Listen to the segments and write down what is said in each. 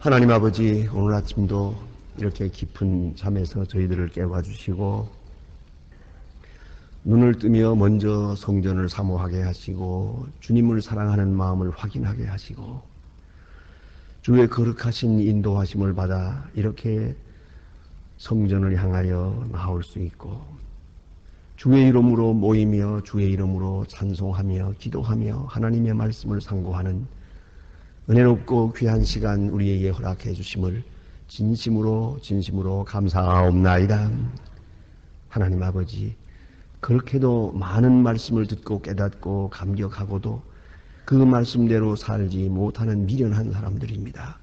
하나님 아버지, 오늘 아침도 이렇게 깊은 잠에서 저희들을 깨워주시고 눈을 뜨며 먼저 성전을 사모하게 하시고 주님을 사랑하는 마음을 확인하게 하시고 주의 거룩하신 인도하심을 받아 이렇게 성전을 향하여 나올 수 있고 주의 이름으로 모이며 주의 이름으로 찬송하며 기도하며 하나님의 말씀을 상고하는 은혜롭고 귀한 시간 우리에게 허락해 주심을 진심으로 감사하옵나이다. 하나님 아버지, 그렇게도 많은 말씀을 듣고 깨닫고 감격하고도 그 말씀대로 살지 못하는 미련한 사람들입니다.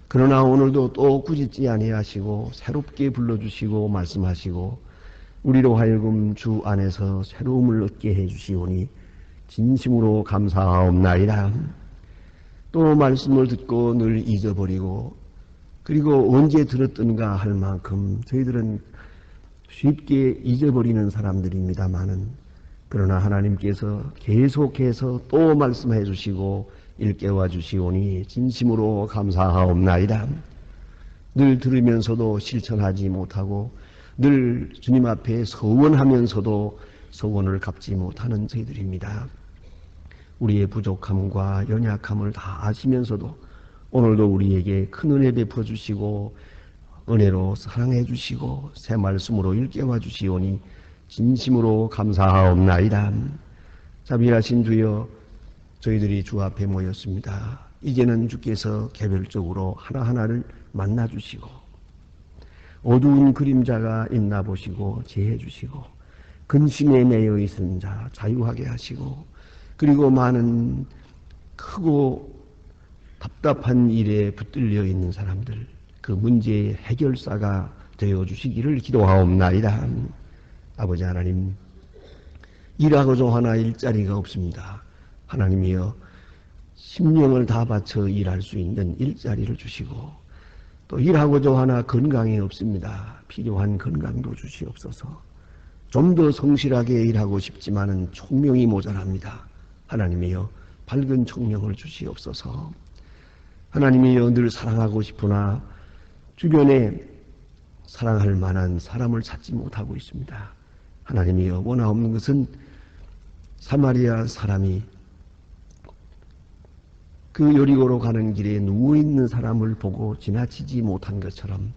그러나 오늘도 또 꾸짖지 아니하시고 새롭게 불러주시고 말씀하시고 우리로 하여금 주 안에서 새로움을 얻게 해주시오니 진심으로 감사하옵나이다. 또 말씀을 듣고 늘 잊어버리고 그리고 언제 들었던가 할 만큼 저희들은 쉽게 잊어버리는 사람들입니다마는 그러나 하나님께서 계속해서 또 말씀해 주시고 일깨워 주시오니 진심으로 감사하옵나이다. 늘 들으면서도 실천하지 못하고 늘 주님 앞에 서원하면서도 서원을 갚지 못하는 저희들입니다. 우리의 부족함과 연약함을 다 아시면서도 오늘도 우리에게 큰 은혜 베풀어 주시고 은혜로 사랑해 주시고 새 말씀으로 일깨워 주시오니 진심으로 감사하옵나이다. 자비하신 주여, 저희들이 주 앞에 모였습니다. 이제는 주께서 개별적으로 하나하나를 만나 주시고 어두운 그림자가 있나 보시고 제해 주시고 근심에 매여 있은 자 자유하게 하시고 그리고 많은 크고 답답한 일에 붙들려 있는 사람들 그 문제의 해결사가 되어주시기를 기도하옵나이다. 아버지 하나님, 일하고자 하나 일자리가 없습니다. 하나님이여, 심령을 다 바쳐 일할 수 있는 일자리를 주시고 또 일하고자 하나 건강이 없습니다. 필요한 건강도 주시옵소서. 좀 더 성실하게 일하고 싶지만은 총명이 모자랍니다. 하나님이여, 밝은 총명을 주시옵소서. 하나님이여, 늘 사랑하고 싶으나 주변에 사랑할 만한 사람을 찾지 못하고 있습니다. 하나님이여, 원하옵는 것은 사마리아 사람이 그 여리고로 가는 길에 누워있는 사람을 보고 지나치지 못한 것처럼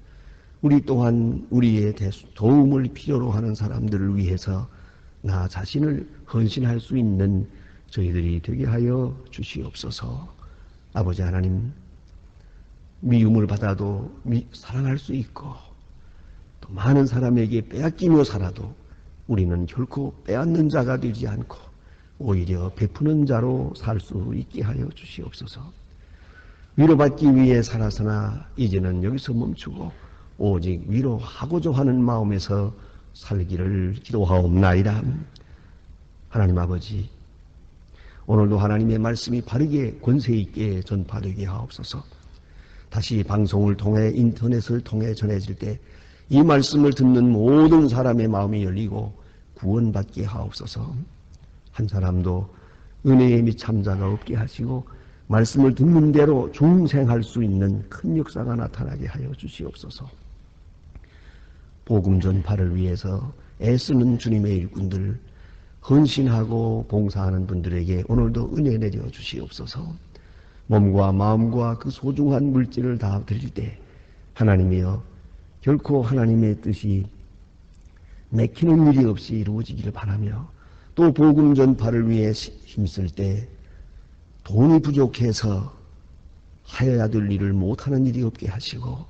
우리 또한 우리의 도움을 필요로 하는 사람들을 위해서 나 자신을 헌신할 수 있는 저희들이 되게 하여 주시옵소서. 아버지 하나님, 미움을 받아도 사랑할 수 있고 또 많은 사람에게 빼앗기며 살아도 우리는 결코 빼앗는 자가 되지 않고 오히려 베푸는 자로 살 수 있게 하여 주시옵소서. 위로받기 위해 살아서나 이제는 여기서 멈추고 오직 위로하고자 하는 마음에서 살기를 기도하옵나이다. 하나님 아버지, 오늘도 하나님의 말씀이 바르게 권세 있게 전파되게 하옵소서. 다시 방송을 통해 인터넷을 통해 전해질 때 이 말씀을 듣는 모든 사람의 마음이 열리고 구원받게 하옵소서. 한 사람도 은혜의 미참자가 없게 하시고 말씀을 듣는 대로 중생할 수 있는 큰 역사가 나타나게 하여 주시옵소서. 복음 전파를 위해서 애쓰는 주님의 일꾼들, 헌신하고 봉사하는 분들에게 오늘도 은혜 내려 주시옵소서. 몸과 마음과 그 소중한 물질을 다 드릴 때 하나님이여, 결코 하나님의 뜻이 맥히는 일이 없이 이루어지기를 바라며 또 복음 전파를 위해 힘쓸 때 돈이 부족해서 하여야 될 일을 못하는 일이 없게 하시고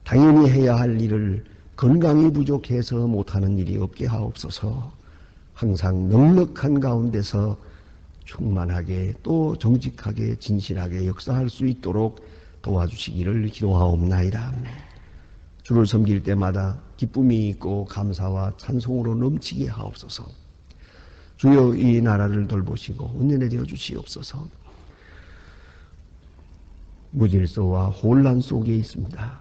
당연히 해야 할 일을 건강이 부족해서 못하는 일이 없게 하옵소서. 항상 넉넉한 가운데서 충만하게 또 정직하게 진실하게 역사할 수 있도록 도와주시기를 기도하옵나이다. 주를 섬길 때마다 기쁨이 있고 감사와 찬송으로 넘치게 하옵소서. 주여, 이 나라를 돌보시고 은혜 내려 주시옵소서. 무질서와 혼란 속에 있습니다.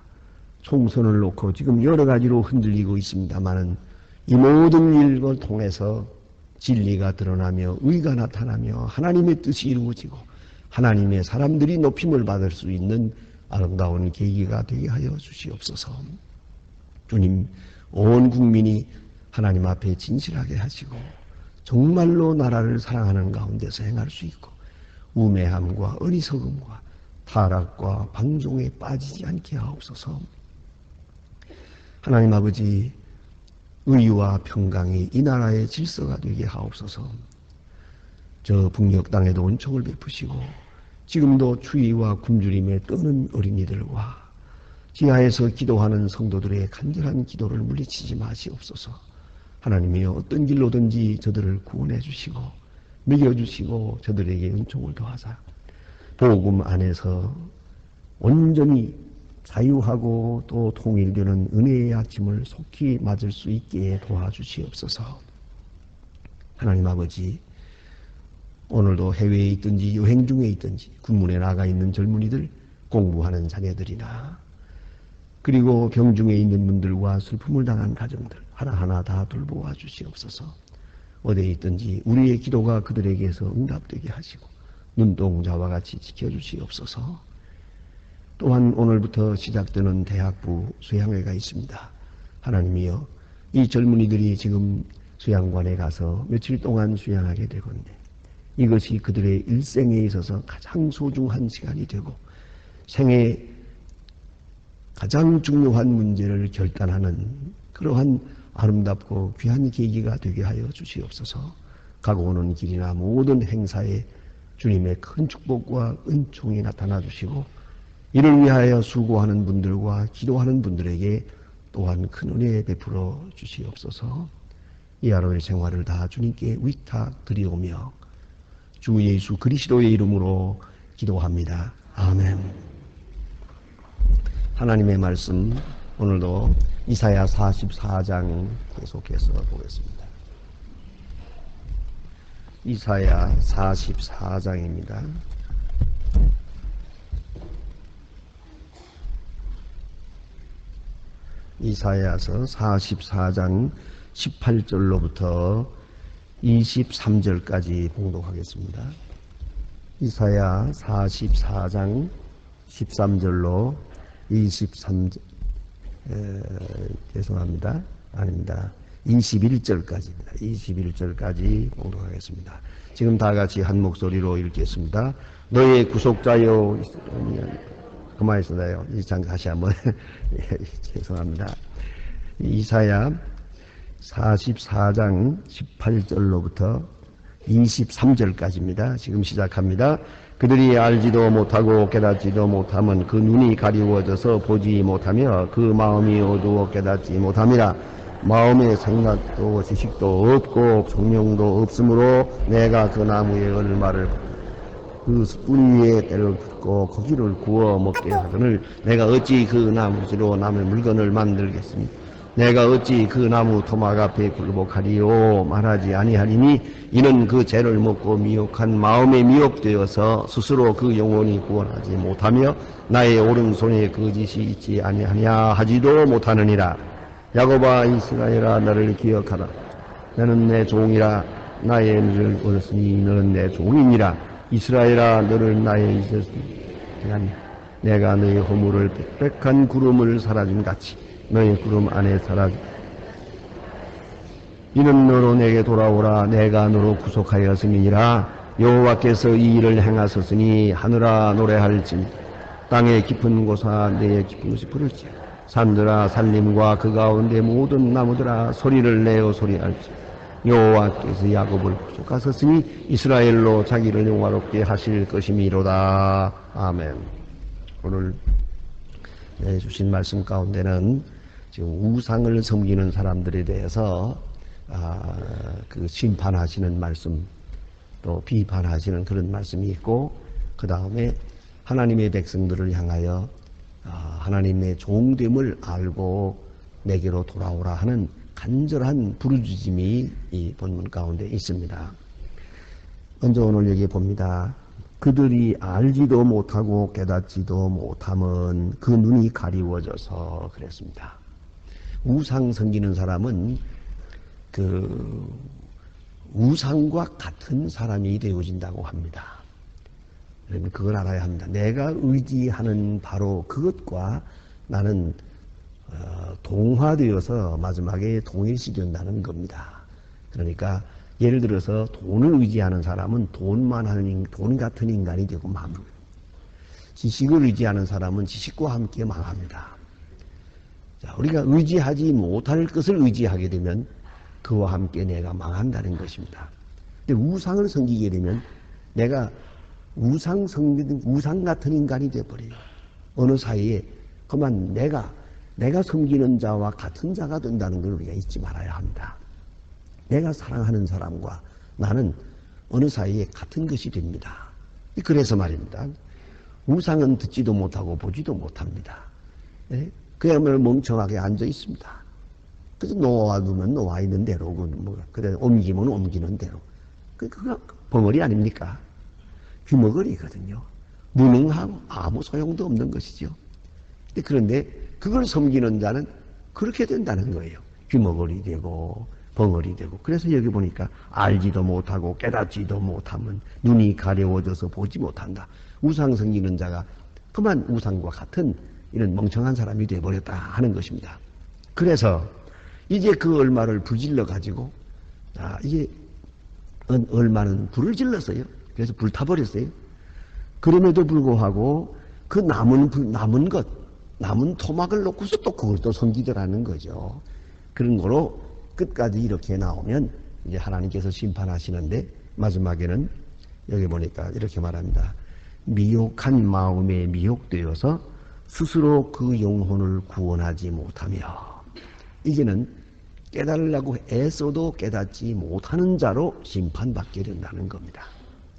총선을 놓고 지금 여러 가지로 흔들리고 있습니다마는 이 모든 일을 통해서 진리가 드러나며 의가 나타나며 하나님의 뜻이 이루어지고 하나님의 사람들이 높임을 받을 수 있는 아름다운 계기가 되게 하여 주시옵소서. 주님, 온 국민이 하나님 앞에 진실하게 하시고 정말로 나라를 사랑하는 가운데서 행할 수 있고 우매함과 어리석음과 타락과 방종에 빠지지 않게 하옵소서. 하나님 아버지, 의와 평강이 이 나라의 질서가 되게 하옵소서. 저 북녘 땅에도 은총을 베푸시고 지금도 추위와 굶주림에 떠는 어린이들과 지하에서 기도하는 성도들의 간절한 기도를 물리치지 마시옵소서. 하나님이여, 어떤 길로든지 저들을 구원해 주시고 먹여주시고 저들에게 은총을 더하사 복음 안에서 온전히 자유하고 또 통일되는 은혜의 아침을 속히 맞을 수 있게 도와주시옵소서. 하나님 아버지, 오늘도 해외에 있든지 여행 중에 있든지 군문에 나가 있는 젊은이들, 공부하는 자녀들이나 그리고 병중에 있는 분들과 슬픔을 당한 가정들 하나하나 다 돌보아 주시옵소서. 어디에 있든지 우리의 기도가 그들에게서 응답되게 하시고 눈동자와 같이 지켜주시옵소서. 또한 오늘부터 시작되는 대학부 수양회가 있습니다. 하나님이여, 이 젊은이들이 지금 수양관에 가서 며칠 동안 수양하게 되건대 이것이 그들의 일생에 있어서 가장 소중한 시간이 되고 생애 가장 중요한 문제를 결단하는 그러한 아름답고 귀한 계기가 되게 하여 주시옵소서. 가고 오는 길이나 모든 행사에 주님의 큰 축복과 은총이 나타나 주시고 이를 위하여 수고하는 분들과 기도하는 분들에게 또한 큰 은혜 베풀어 주시옵소서. 이 하루의 생활을 다 주님께 위탁드리오며 주 예수 그리스도의 이름으로 기도합니다. 아멘. 하나님의 말씀 오늘도 이사야 44장 계속해서 보겠습니다. 이사야 44장입니다. 이사야서 44장 18절로부터 23절까지 봉독하겠습니다. 이사야 44장 13절로 23절, 죄송합니다. 아닙니다. 21절까지입니다. 21절까지 봉독하겠습니다. 지금 다 같이 한 목소리로 읽겠습니다. 너의 구속자여, 그만했어요. 이 장 다시 한번. 죄송합니다. 이사야 44장 18절로부터 23절까지입니다. 지금 시작합니다. 그들이 알지도 못하고 깨닫지도 못하면 그 눈이 가리워져서 보지 못하며 그 마음이 어두워 깨닫지 못함이라. 마음의 생각도 지식도 없고 총명도 없으므로 내가 그 나무의 얼마를 그 뿌리에 때를 붓고 고기를 구워 먹게 하거늘 내가 어찌 그 나무지로 남의 물건을 만들겠으니 내가 어찌 그 나무 토막 앞에 굴복하리요 말하지 아니하리니 이는 그 죄를 먹고 미혹한 마음에 미혹되어서 스스로 그 영혼이 구원하지 못하며 나의 오른손에 거짓이 있지 아니하냐 하지도 못하느니라. 야곱아 이스라엘아 나를 기억하라. 나는 내 종이라. 나의 은혜를 얻었으니 너는 내 종이니라. 이스라엘아 너를 나의 있었으니 내가 너의 허물을 빽빽한 구름을 사라짐같이 너의 구름 안에 사라짐. 이는 너로 내게 돌아오라. 내가 너로 구속하였음이니라. 여호와께서 이 일을 행하셨으니 하늘아 노래할지 땅의 깊은 곳아 내의 깊은 곳이 부를지 산들아 산림과 그 가운데 모든 나무들아 소리를 내어 소리할지 여호와께서 야곱을 구속하셨으니 이스라엘로 자기를 영화롭게 하실 것이미로다. 아멘. 오늘 주신 말씀 가운데는 지금 우상을 섬기는 사람들에 대해서 그 심판하시는 말씀 또 비판하시는 그런 말씀이 있고 그 다음에 하나님의 백성들을 향하여 하나님의 종됨을 알고 내게로 돌아오라 하는 간절한 부르짖음이 이 본문 가운데 있습니다. 먼저 오늘 여기 봅니다. 그들이 알지도 못하고 깨닫지도 못하면 그 눈이 가리워져서 그랬습니다. 우상 섬기는 사람은 그 우상과 같은 사람이 되어진다고 합니다. 그러면 그걸 알아야 합니다. 내가 의지하는 바로 그것과 나는 동화되어서 마지막에 동일시된다는 겁니다. 그러니까 예를 들어서 돈을 의지하는 사람은 돈 같은 인간이 되고 맙니다. 지식을 의지하는 사람은 지식과 함께 망합니다. 자, 우리가 의지하지 못할 것을 의지하게 되면 그와 함께 내가 망한다는 것입니다. 근데 우상을 섬기게 되면 내가 우상 같은 인간이 되어버려요. 어느 사이에 그만 내가 섬기는 자와 같은 자가 된다는 걸 우리가 잊지 말아야 합니다. 내가 사랑하는 사람과 나는 어느 사이에 같은 것이 됩니다. 그래서 말입니다. 우상은 듣지도 못하고 보지도 못합니다. 예? 그야말로 멍청하게 앉아 있습니다. 그래서 놓아두면 놓아 있는 대로, 그래 옮기면 옮기는 대로. 그거 벙어리 아닙니까? 귀머거리거든요. 무능하고 아무 소용도 없는 것이죠. 그런데 그걸 섬기는 자는 그렇게 된다는 거예요. 귀머거리 되고 벙어리 되고. 그래서 여기 보니까 알지도 못하고 깨닫지도 못하면 눈이 가려워져서 보지 못한다. 우상 섬기는 자가 그만 우상과 같은 이런 멍청한 사람이 되어버렸다 하는 것입니다. 그래서 이제 그 얼마를 불질러 가지고 이게 얼마는 불을 질렀어요. 그래서 불타버렸어요. 그럼에도 불구하고 그 남은 토막을 놓고서 또 그걸 또 섬기더라는 거죠. 그런 거로 끝까지 이렇게 나오면 이제 하나님께서 심판하시는데 마지막에는 여기 보니까 이렇게 말합니다. 미혹한 마음에 미혹되어서 스스로 그 영혼을 구원하지 못하며 이제는 깨달으려고 애써도 깨닫지 못하는 자로 심판받게 된다는 겁니다.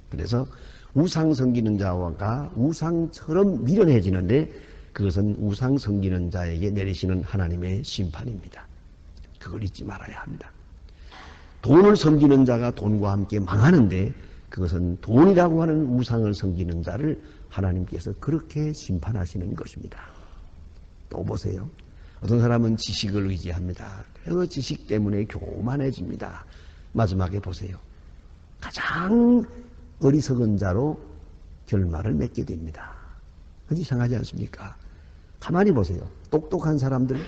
그래서 우상 섬기는 자가 우상처럼 미련해지는데 그것은 우상 섬기는 자에게 내리시는 하나님의 심판입니다. 그걸 잊지 말아야 합니다. 돈을 섬기는 자가 돈과 함께 망하는데 그것은 돈이라고 하는 우상을 섬기는 자를 하나님께서 그렇게 심판하시는 것입니다. 또 보세요. 어떤 사람은 지식을 의지합니다. 그 지식 때문에 교만해집니다. 마지막에 보세요. 가장 어리석은 자로 결말을 맺게 됩니다. 그건 이상하지 않습니까? 가만히 보세요. 똑똑한 사람들,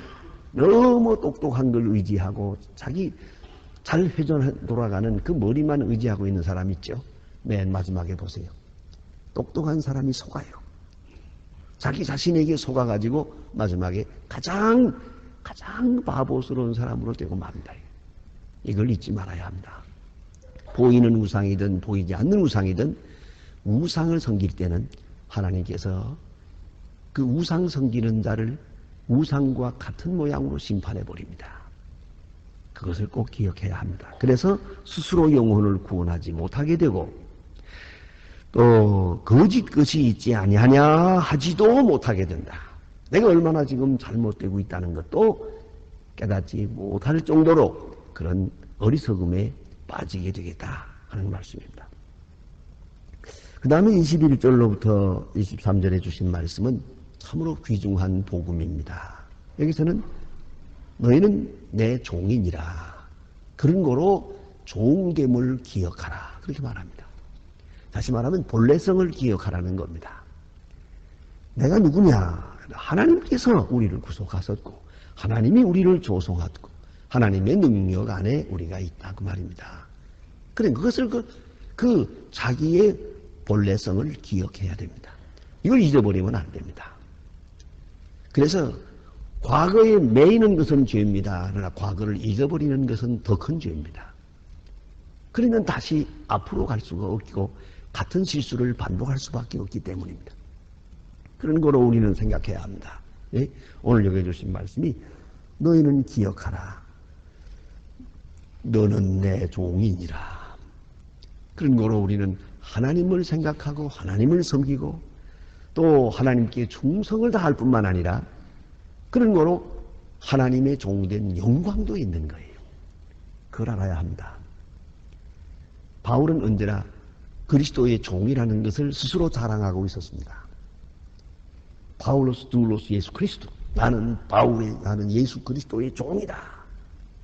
너무 똑똑한 걸 의지하고 자기 잘 돌아가는 그 머리만 의지하고 있는 사람 있죠? 맨 마지막에 보세요. 똑똑한 사람이 속아요. 자기 자신에게 속아가지고 마지막에 가장 바보스러운 사람으로 되고 맙니다. 이걸 잊지 말아야 합니다. 보이는 우상이든 보이지 않는 우상이든 우상을 섬길 때는 하나님께서 그 우상 섬기는 자를 우상과 같은 모양으로 심판해 버립니다. 그것을 꼭 기억해야 합니다. 그래서 스스로 영혼을 구원하지 못하게 되고 또 거짓 것이 있지 아니하냐 하지도 못하게 된다. 내가 얼마나 지금 잘못되고 있다는 것도 깨닫지 못할 정도로 그런 어리석음에 빠지게 되겠다 하는 말씀입니다. 그 다음에 21절로부터 23절에 주신 말씀은 참으로 귀중한 복음입니다. 여기서는 너희는 내 종이니라. 그런 거로 종됨을 기억하라. 그렇게 말합니다. 다시 말하면 본래성을 기억하라는 겁니다. 내가 누구냐? 하나님께서 우리를 구속하셨고 하나님이 우리를 조성하고 하나님의 능력 안에 우리가 있다 그 말입니다. 그래 그것을 그 자기의 본래성을 기억해야 됩니다. 이걸 잊어버리면 안 됩니다. 그래서 과거에 매이는 것은 죄입니다. 그러나 과거를 잊어버리는 것은 더 큰 죄입니다. 그러면 다시 앞으로 갈 수가 없고 같은 실수를 반복할 수밖에 없기 때문입니다. 그런 거로 우리는 생각해야 합니다. 예? 오늘 여기 주신 말씀이 너희는 기억하라. 너는 내 종이니라. 그런 거로 우리는 하나님을 생각하고 하나님을 섬기고 또 하나님께 충성을 다할 뿐만 아니라 그런 거로 하나님의 종된 영광도 있는 거예요. 그걸 알아야 합니다. 바울은 언제나 그리스도의 종이라는 것을 스스로 자랑하고 있었습니다. 파울로스 두로스 예수 그리스도. 나는 예수 그리스도의 종이다.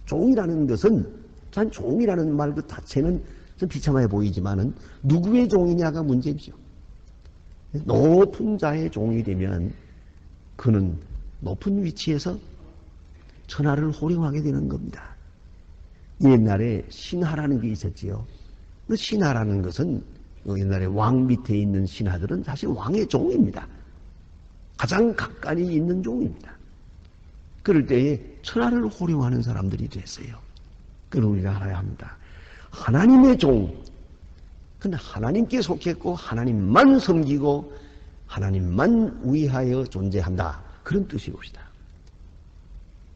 종이라는 것은 단 종이라는 말 그 자체는 좀 비참해 보이지만은 누구의 종이냐가 문제죠. 높은 자의 종이 되면 그는 높은 위치에서 천하를 호령하게 되는 겁니다. 옛날에 신하라는 게 있었지요. 그 신하라는 것은 옛날에 왕 밑에 있는 신하들은 사실 왕의 종입니다. 가장 가까이 있는 종입니다. 그럴 때에 천하를 호령하는 사람들이 됐어요. 그걸 우리가 알아야 합니다. 하나님의 종, 근데 하나님께 속했고 하나님만 섬기고 하나님만 위하여 존재한다. 그런 뜻이옵시다.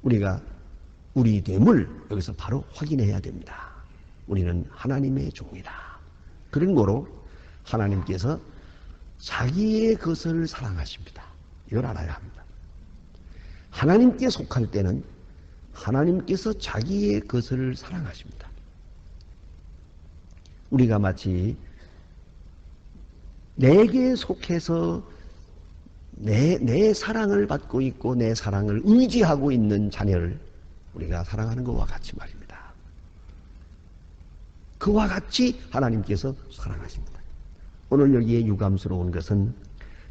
우리가 우리 됨을 여기서 바로 확인해야 됩니다. 우리는 하나님의 종이다. 그런 거로 하나님께서 자기의 것을 사랑하십니다. 이걸 알아야 합니다. 하나님께 속할 때는 하나님께서 자기의 것을 사랑하십니다. 우리가 마치 내게 속해서 내 사랑을 받고 있고 내 사랑을 의지하고 있는 자녀를 우리가 사랑하는 것과 같이 말입니다. 그와 같이 하나님께서 사랑하십니다. 오늘 여기에 유감스러운 것은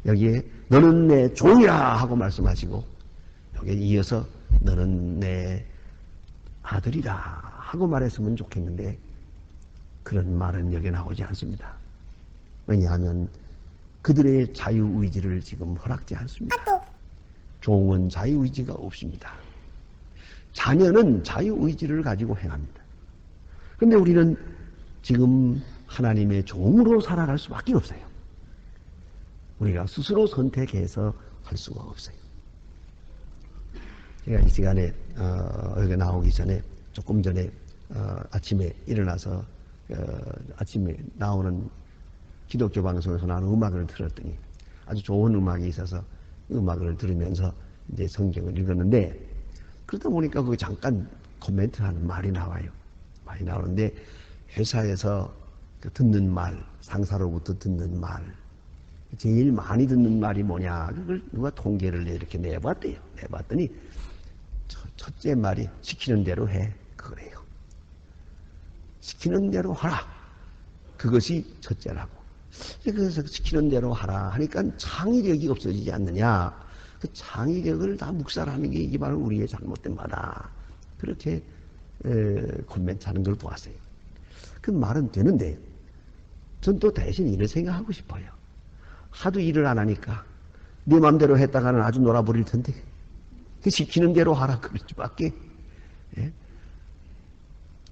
여기에 너는 내 종이라 하고 말씀하시고 여기에 이어서 너는 내 아들이다 하고 말했으면 좋겠는데 그런 말은 여기에 나오지 않습니다. 왜냐하면 그들의 자유의지를 지금 허락지 않습니다. 종은 자유의지가 없습니다. 자녀는 자유의지를 가지고 행합니다. 그런데 우리는 지금 하나님의 종으로 살아갈 수밖에 없어요. 우리가 스스로 선택해서 할 수가 없어요. 제가 이 시간에 여기 나오기 전에 조금 전에 아침에 일어나서 아침에 나오는 기독교 방송에서 나오는 음악을 들었더니 아주 좋은 음악이 있어서 음악을 들으면서 이제 성경을 읽었는데 그러다 보니까 그 잠깐 코멘트하는 말이 나와요. 말이 나오는데 회사에서 듣는 말, 상사로부터 듣는 말, 제일 많이 듣는 말이 뭐냐? 그걸 누가 통계를 이렇게 내봤대요. 내봤더니 첫째 말이 시키는 대로 해. 그거래요. 시키는 대로 하라. 그것이 첫째라고. 그래서 시키는 대로 하라 하니까 창의력이 없어지지 않느냐. 그 창의력을 다 묵살하는 게 이게 바로 우리의 잘못된 바다. 그렇게 코멘트 하는 걸 보았어요. 그 말은 되는데 전 또 대신 이를 생각하고 싶어요. 하도 일을 안 하니까 네 맘대로 했다가는 아주 놀아버릴 텐데 그 시키는 대로 하라 그럴 수밖에. 예?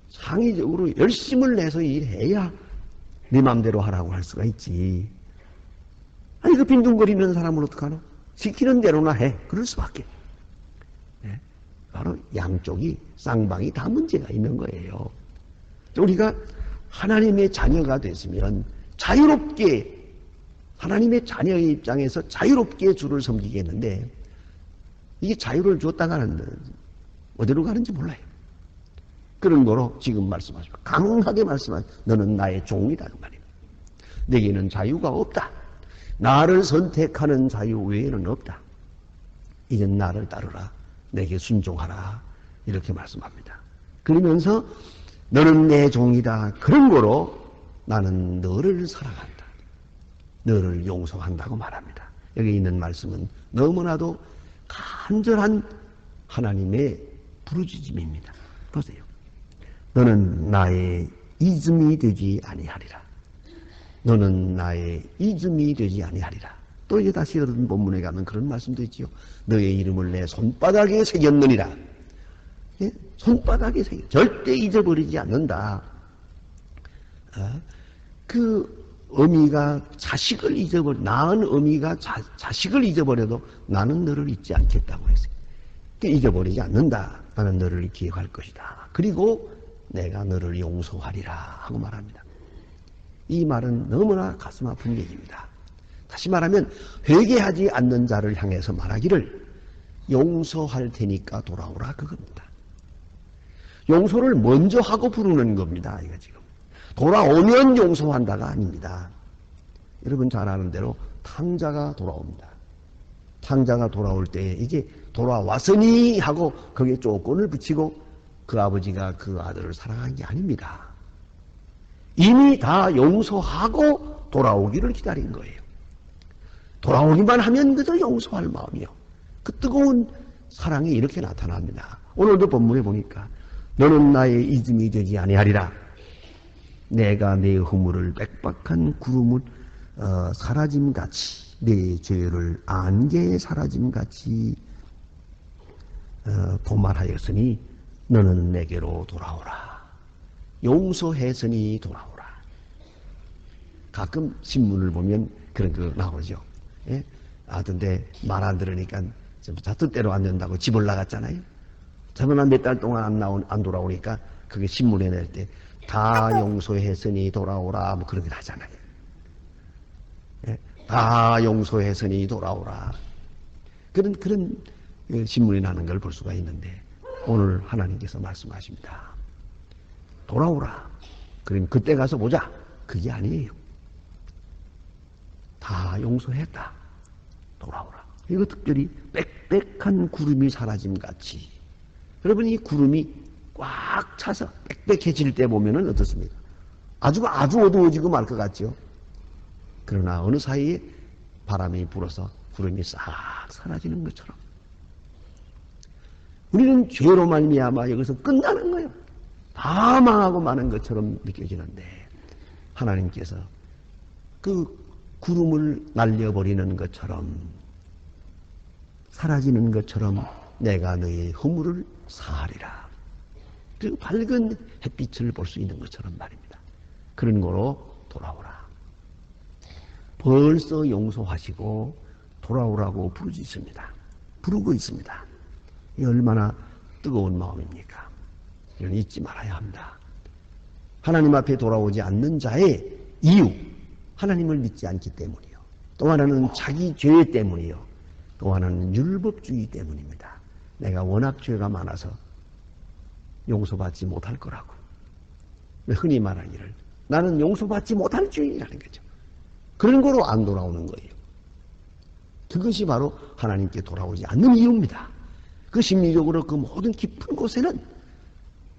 창의적으로 열심을 내서 일해야 네 맘대로 하라고 할 수가 있지. 아니 그 빈둥거리는 사람은 어떡하노? 시키는 대로나 해. 그럴 수밖에. 예? 바로 양쪽이 쌍방이 다 문제가 있는 거예요. 우리가 하나님의 자녀가 됐으면 자유롭게 하나님의 자녀의 입장에서 자유롭게 주를 섬기겠는데 이게 자유를 줬다가는 어디로 가는지 몰라요. 그런 거로 지금 말씀하시고 강하게 말씀하시고 너는 나의 종이다 그 말이에요. 내게는 자유가 없다. 나를 선택하는 자유 외에는 없다. 이젠 나를 따르라. 내게 순종하라. 이렇게 말씀합니다. 그러면서 너는 내 종이다. 그런 거로 나는 너를 사랑한다. 너를 용서한다고 말합니다. 여기 있는 말씀은 너무나도 간절한 하나님의 부르짖음입니다. 보세요. 너는 나의 이즘이 되지 아니하리라. 너는 나의 이즘이 되지 아니하리라. 또 이제 다시 여러분 본문에 가면 그런 말씀도 있지요. 너의 이름을 내 손바닥에 새겼느니라. 예? 손바닥에 새겨. 절대 잊어버리지 않는다. 그 어미가 자식을 낳은 어미가 자식을 잊어버려도 나는 너를 잊지 않겠다고 했어요. 잊어버리지 않는다. 나는 너를 기억할 것이다. 그리고 내가 너를 용서하리라 하고 말합니다. 이 말은 너무나 가슴 아픈 얘기입니다. 다시 말하면 회개하지 않는 자를 향해서 말하기를 용서할 테니까 돌아오라 그겁니다. 용서를 먼저 하고 부르는 겁니다. 이거 지금 돌아오면 용서한다가 아닙니다. 여러분 잘 아는 대로 탕자가 돌아옵니다. 탕자가 돌아올 때 이게 돌아왔으니 하고 거기에 조건을 붙이고 그 아버지가 그 아들을 사랑한 게 아닙니다. 이미 다 용서하고 돌아오기를 기다린 거예요. 돌아오기만 하면 그저 용서할 마음이요. 그 뜨거운 사랑이 이렇게 나타납니다. 오늘도 본문에 보니까 너는 나의 이름이 되지 아니하리라. 내가 내 허물을 빽빽한 구름을 사라짐같이 내 죄를 안개에 사라짐같이 도말하였으니 너는 내게로 돌아오라. 용서했으니 돌아오라. 가끔 신문을 보면 그런 거 나오죠. 예? 아던데 말 안 들으니까 다 뜻대로 안 된다고 집을 나갔잖아요. 저번에 몇 달 동안 안 돌아오니까 그게 신문에 낼 때 다 용서했으니 돌아오라 뭐 그런 게 하잖아요. 예? 다 용서했으니 돌아오라. 그런 신문이 나는 걸 볼 수가 있는데 오늘 하나님께서 말씀하십니다. 돌아오라. 그럼 그때 가서 보자. 그게 아니에요. 다 용서했다. 돌아오라. 이거 특별히 빽빽한 구름이 사라짐같이. 여러분 이 구름이 꽉 차서 빽빽해질 때 보면은 어떻습니까? 아주 어두워지고 말 것 같죠. 그러나 어느 사이에 바람이 불어서 구름이 싹 사라지는 것처럼 우리는 죄로 말미암아 여기서 끝나는 거예요. 다 망하고 마는 것처럼 느껴지는데 하나님께서 그 구름을 날려버리는 것처럼 사라지는 것처럼 내가 너의 허물을 사하리라. 그 밝은 햇빛을 볼 수 있는 것처럼 말입니다. 그런 거로 돌아오라. 벌써 용서하시고 돌아오라고 부르고 있습니다. 이 얼마나 뜨거운 마음입니까? 이건 잊지 말아야 합니다. 하나님 앞에 돌아오지 않는 자의 이유, 하나님을 믿지 않기 때문이요. 또 하나는 자기 죄 때문이요. 또 하나는 율법주의 때문입니다. 내가 워낙 죄가 많아서 용서받지 못할 거라고. 흔히 말하기를 나는 용서받지 못할 죄인이라는 거죠. 그런 거로 안 돌아오는 거예요. 그것이 바로 하나님께 돌아오지 않는 이유입니다. 그 심리적으로 그 모든 깊은 곳에는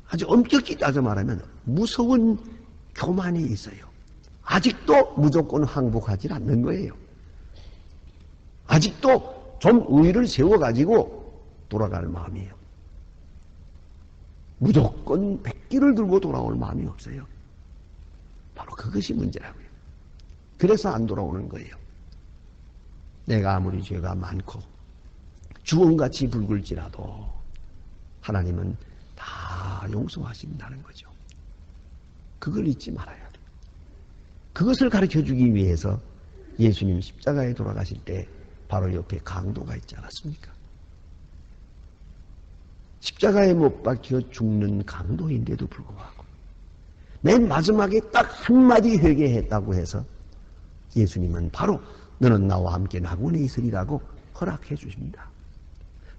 아주 엄격히 따져 말하면 무서운 교만이 있어요. 아직도 무조건 항복하지 않는 거예요. 아직도 좀 의의를 세워가지고 돌아갈 마음이에요. 무조건 백기를 들고 돌아올 마음이 없어요. 바로 그것이 문제라고요. 그래서 안 돌아오는 거예요. 내가 아무리 죄가 많고 주홍같이 붉을지라도 하나님은 다 용서하신다는 거죠. 그걸 잊지 말아야 돼요. 그것을 가르쳐주기 위해서 예수님 십자가에 돌아가실 때 바로 옆에 강도가 있지 않았습니까? 십자가에 못 박혀 죽는 강도인데도 불구하고 맨 마지막에 딱 한마디 회개했다고 해서 예수님은 바로 너는 나와 함께 낙원에 있으리라고 허락해 주십니다.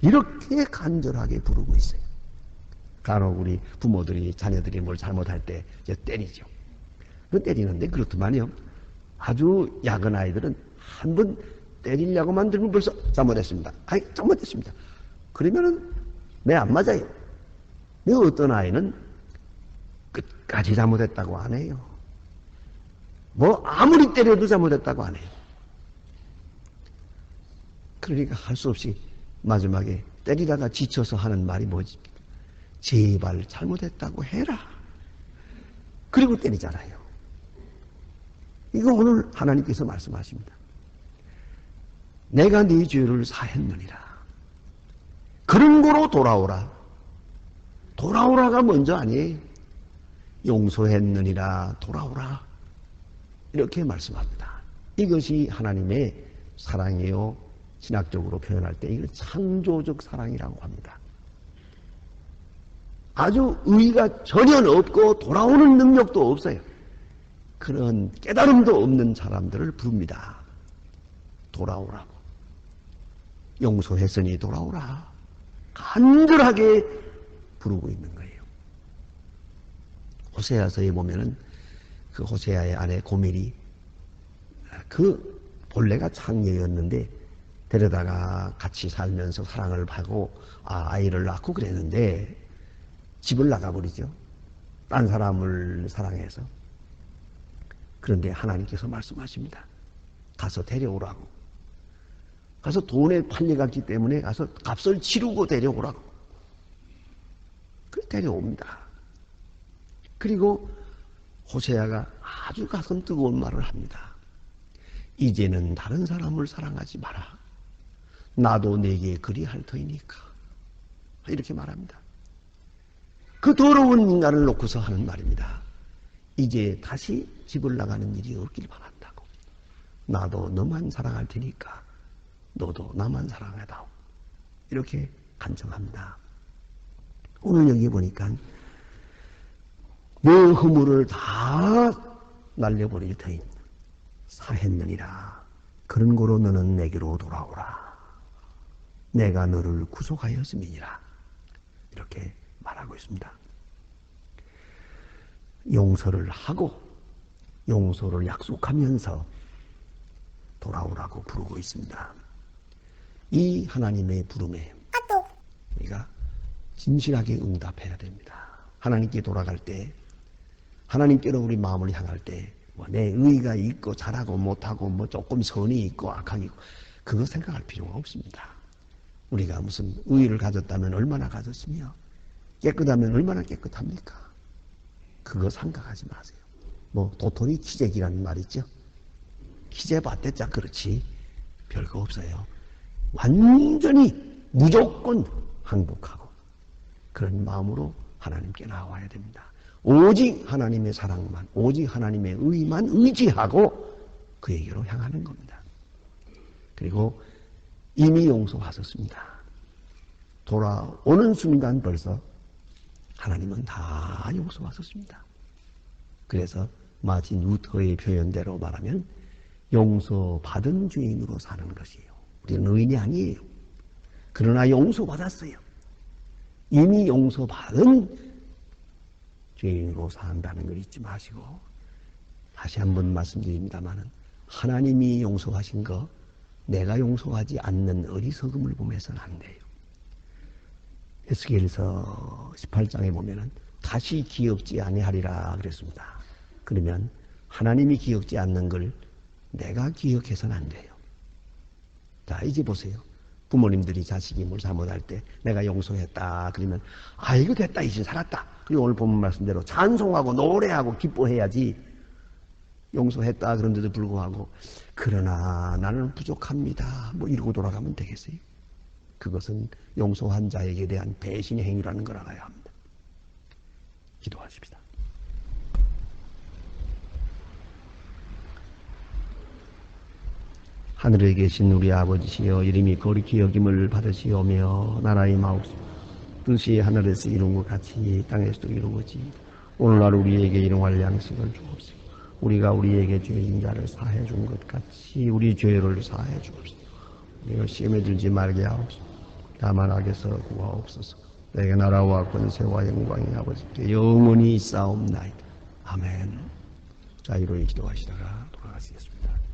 이렇게 간절하게 부르고 있어요. 간혹 우리 부모들이 자녀들이 뭘 잘못할 때 이제 때리죠. 때리는데 그렇더만요. 아주 약은 아이들은 한 번 때리려고만 들면 벌써 잘못했습니다. 아이 잘못했습니다. 그러면은 내 안 맞아요. 근데 어떤 아이는 끝까지 잘못했다고 안 해요. 뭐 아무리 때려도 잘못했다고 안 해요. 그러니까 할 수 없이 마지막에 때리다가 지쳐서 하는 말이 뭐지? 제발 잘못했다고 해라. 그리고 때리잖아요. 이거 오늘 하나님께서 말씀하십니다. 내가 네 죄를 사했느니라. 그런 거로 돌아오라. 돌아오라가 먼저 아니에요. 용서했느니라 돌아오라. 이렇게 말씀합니다. 이것이 하나님의 사랑이요. 신학적으로 표현할 때 이걸 창조적 사랑이라고 합니다. 아주 의의가 전혀 없고 돌아오는 능력도 없어요. 그런 깨달음도 없는 사람들을 부릅니다. 돌아오라고. 용서했으니 돌아오라. 간절하게 부르고 있는 거예요. 호세아서에 보면은 그 호세아의 아내 고멜이 그 본래가 창녀였는데 데려다가 같이 살면서 사랑을 받고 아이를 낳고 그랬는데 집을 나가버리죠. 딴 사람을 사랑해서. 그런데 하나님께서 말씀하십니다. 가서 데려오라고. 가서 돈에 팔려갔기 때문에 가서 값을 치르고 데려오라고. 그 데려옵니다. 그리고 호세아가 아주 가슴 뜨거운 말을 합니다. 이제는 다른 사람을 사랑하지 마라. 나도 내게 그리할 터이니까. 이렇게 말합니다. 그 더러운 인간을 놓고서 하는 말입니다. 이제 다시 집을 나가는 일이 없길 바란다고. 나도 너만 사랑할 테니까 너도 나만 사랑해다오. 이렇게 간청합니다. 오늘 여기 보니까 내 허물을 다 날려버릴 터인 사했느니라. 그런 고로 너는 내게로 돌아오라. 내가 너를 구속하였음이니라. 이렇게 말하고 있습니다. 용서를 하고 용서를 약속하면서 돌아오라고 부르고 있습니다. 이 하나님의 부름에 우리가 진실하게 응답해야 됩니다. 하나님께 돌아갈 때, 하나님께로 우리 마음을 향할 때, 내 의의가 있고 잘하고 못하고 조금 선이 있고 악함이 있고 그거 생각할 필요가 없습니다. 우리가 무슨 의의를 가졌다면 얼마나 가졌으며 깨끗하면 얼마나 깨끗합니까? 그거 생각하지 마세요. 도토리 키재기라는 말 있죠? 키재봤댔자 그렇지 별거 없어요. 완전히 무조건 항복하고 그런 마음으로 하나님께 나와야 됩니다. 오직 하나님의 사랑만, 오직 하나님의 의만 의지하고 그에게로 향하는 겁니다. 그리고 이미 용서하셨습니다. 돌아오는 순간 벌써 하나님은 다 용서하셨습니다. 그래서 마치 루터의 표현대로 말하면 용서받은 죄인으로 사는 것이에요. 우리는 의인이 아니에요. 그러나 용서받았어요. 이미 용서받은 죄인으로 산다는 걸 잊지 마시고 다시 한번 말씀드립니다만 하나님이 용서하신 거 내가 용서하지 않는 어리석음을 보면서는 안 돼요. 에스겔서 18장에 보면은 다시 기억지 아니하리라 그랬습니다. 그러면 하나님이 기억지 않는 걸 내가 기억해서는 안 돼요. 자, 이제 보세요. 부모님들이 자식이 뭘 잘못할 때 내가 용서했다 그러면 이거 됐다 이제 살았다. 그리고 오늘 본문 말씀대로 찬송하고 노래하고 기뻐해야지. 용서했다 그런데도 불구하고 그러나 나는 부족합니다 이러고 돌아가면 되겠어요? 그것은 용서한 자에게 대한 배신의 행위라는 걸 알아야 합니다. 기도하십시다. 하늘에 계신 우리 아버지시여 이름이 거룩히 여김을 받으시오며 나라의 마옵소서 뜻이 하늘에서 이룬 것 같이 땅에서도 이루어지 오늘날 우리에게 일용할 양식을 주옵소서. 우리가 우리에게 죄인 자를 사해 준 것 같이 우리 죄를 사해 주옵소서. 우리가 시험에 들지 말게 하옵소서. 다만 악에서 구하옵소서. 내게 나라와 권세와 영광이 아버지께 영원히 있사옵나이다. 아멘. 자, 이로 기도하시다가 돌아가시겠습니다.